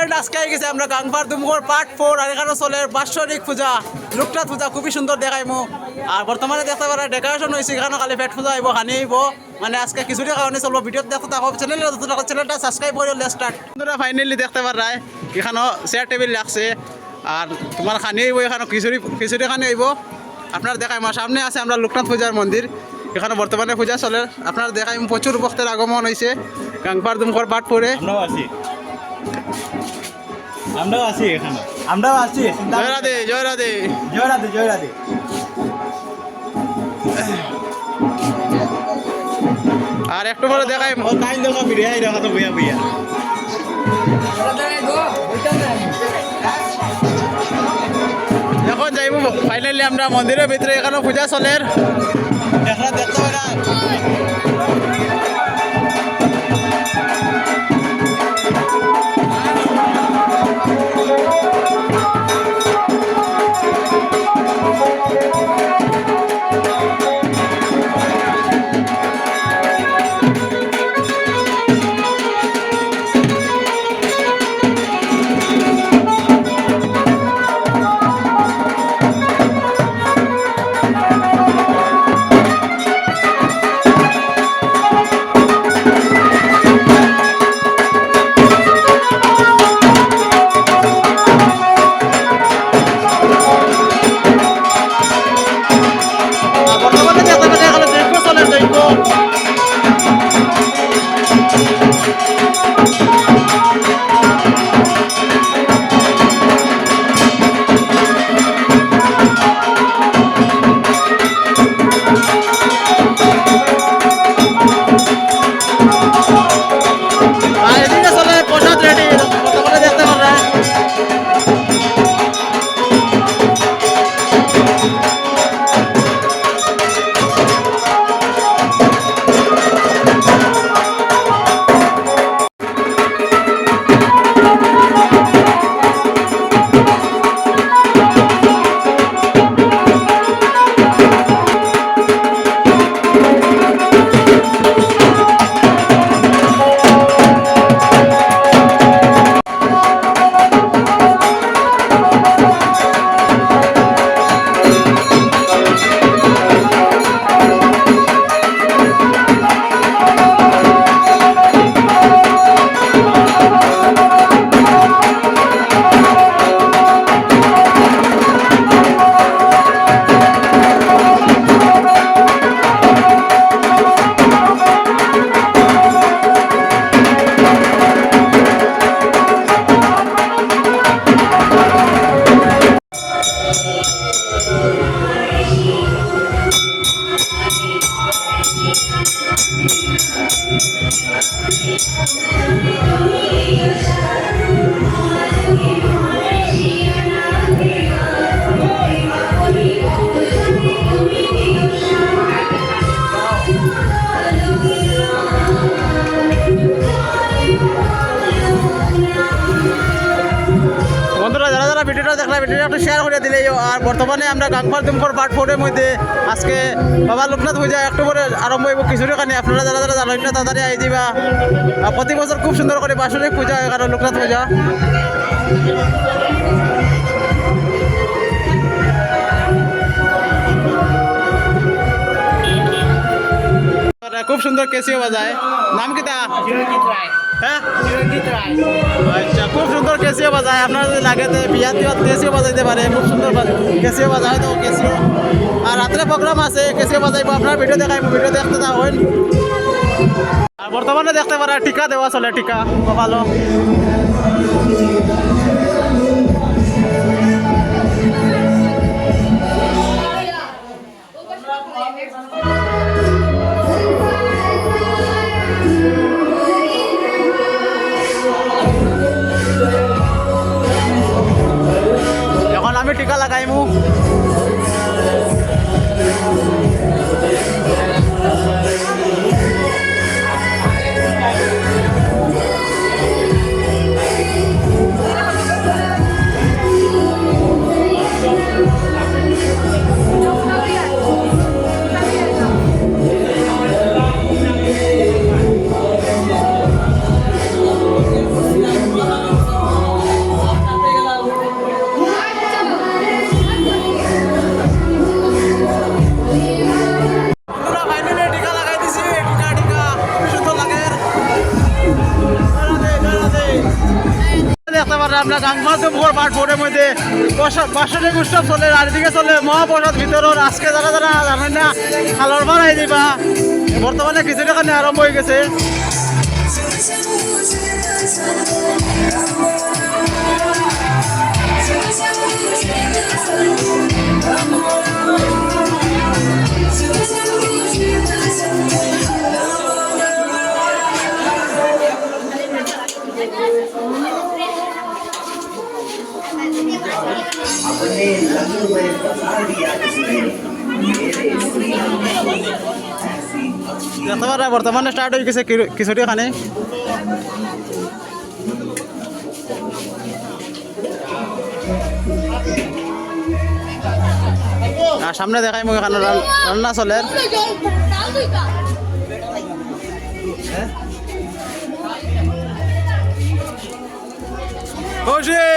friend আজকে গেছে আমরা গাংপার দুমগড় পার্ট 4 আর এখানে চলে বাৎসরিক পূজা লোকনাথ পূজা খুবই সুন্দর দেখাইমু আর বর্তমানে দেখতে পারা ডেকোরেশন হয়েছে এখানে খালি পেট পূজা আইব হানি আইব মানে আজকে কিছুটা কারণে চলবো ভিডিওতে দেখতে থাকো চ্যানেলটা সাবস্ক্রাইব করে লেট স্টার্ট বন্ধুরা ফাইনালি দেখতে পারায় এখানে চেয়ার টেবিল লাগছে আর তোমার খানি আইব এখানে খিচুড়ি খানি আইব আপনার দেখাই আমার সামনে আছে আমরা লোকনাথ পূজার মন্দির এখানে বর্তমানে পূজা চলে আপনার দেখাই প্রচুর ভক্তের আগমন হয়েছে গাংপার দুমগড় পার্ট 4 আমরাও আছি এখানে আমরাও আছি জয় রাধে জয় রাধে জয় রাধে জয় রাধে আর একটু পরে দেখাই টাইম দেখা বিরিয়ানি দেখা তো বইয়া বইয়া এখন যাইব ফাইনালি আমরা মন্দিরের ভিতরে এখানে পূজা চলে দেখা দেখতে পারা ভিডিওটা দেখলাম ভিডিওটা একটু শেয়ার করে দিলে আর বর্তমানে আমরা গাংপার দুমগড় পার্ট 4 এর মধ্যে আজকে বাবা লোকনাথ পূজা অক্টোবরে আরম্ভ হইব কিছুটা কানে আপনারা যারা যারা জানেন না তাড়াতাড়ি আই দিবা প্রতি বছর খুব সুন্দর করে বাৎসরিক পূজা হয় কারণ লোকনাথ পূজা খুব সুন্দর কেসিও বাজায় নাম কিটা হ্যাঁ আচ্ছা খুব সুন্দর কেসিও বাজায় আপনার যদি লাগে বিয়া টিয়াত কেসিও বাজাইতে পারে খুব সুন্দর কেসিও বাজায় তো কেসিও আর রাত্রে প্রোগ্রাম আছে কেসিও বাজাইব আপনার ভিডিও দেখাইব ভিডিও দেখতে থাকুন আর বর্তমানে দেখতে পারা টিকা দেওয়া চলে টিকা ভালো আমি টিকা লাগাইমু দেখতে পারেন আমরা গাংমাদুমগড় পার্ট 4 এর মধ্যে বাসনে উৎসব চলে আর এদিকে চলে মহাপ্রসাদ ভিতরের আজকে যারা যারা জানেন না খালর বাড়াই দিবা বর্তমানে খিচুড়ি খানি আরম্ভ হয়ে গেছে দেখতে পারা বর্তমানে স্টার্ট হয়ে গেছে খিচুড়ি খানি আর সামনে দেখাই মুখ এখানে রান্না চলে খুশি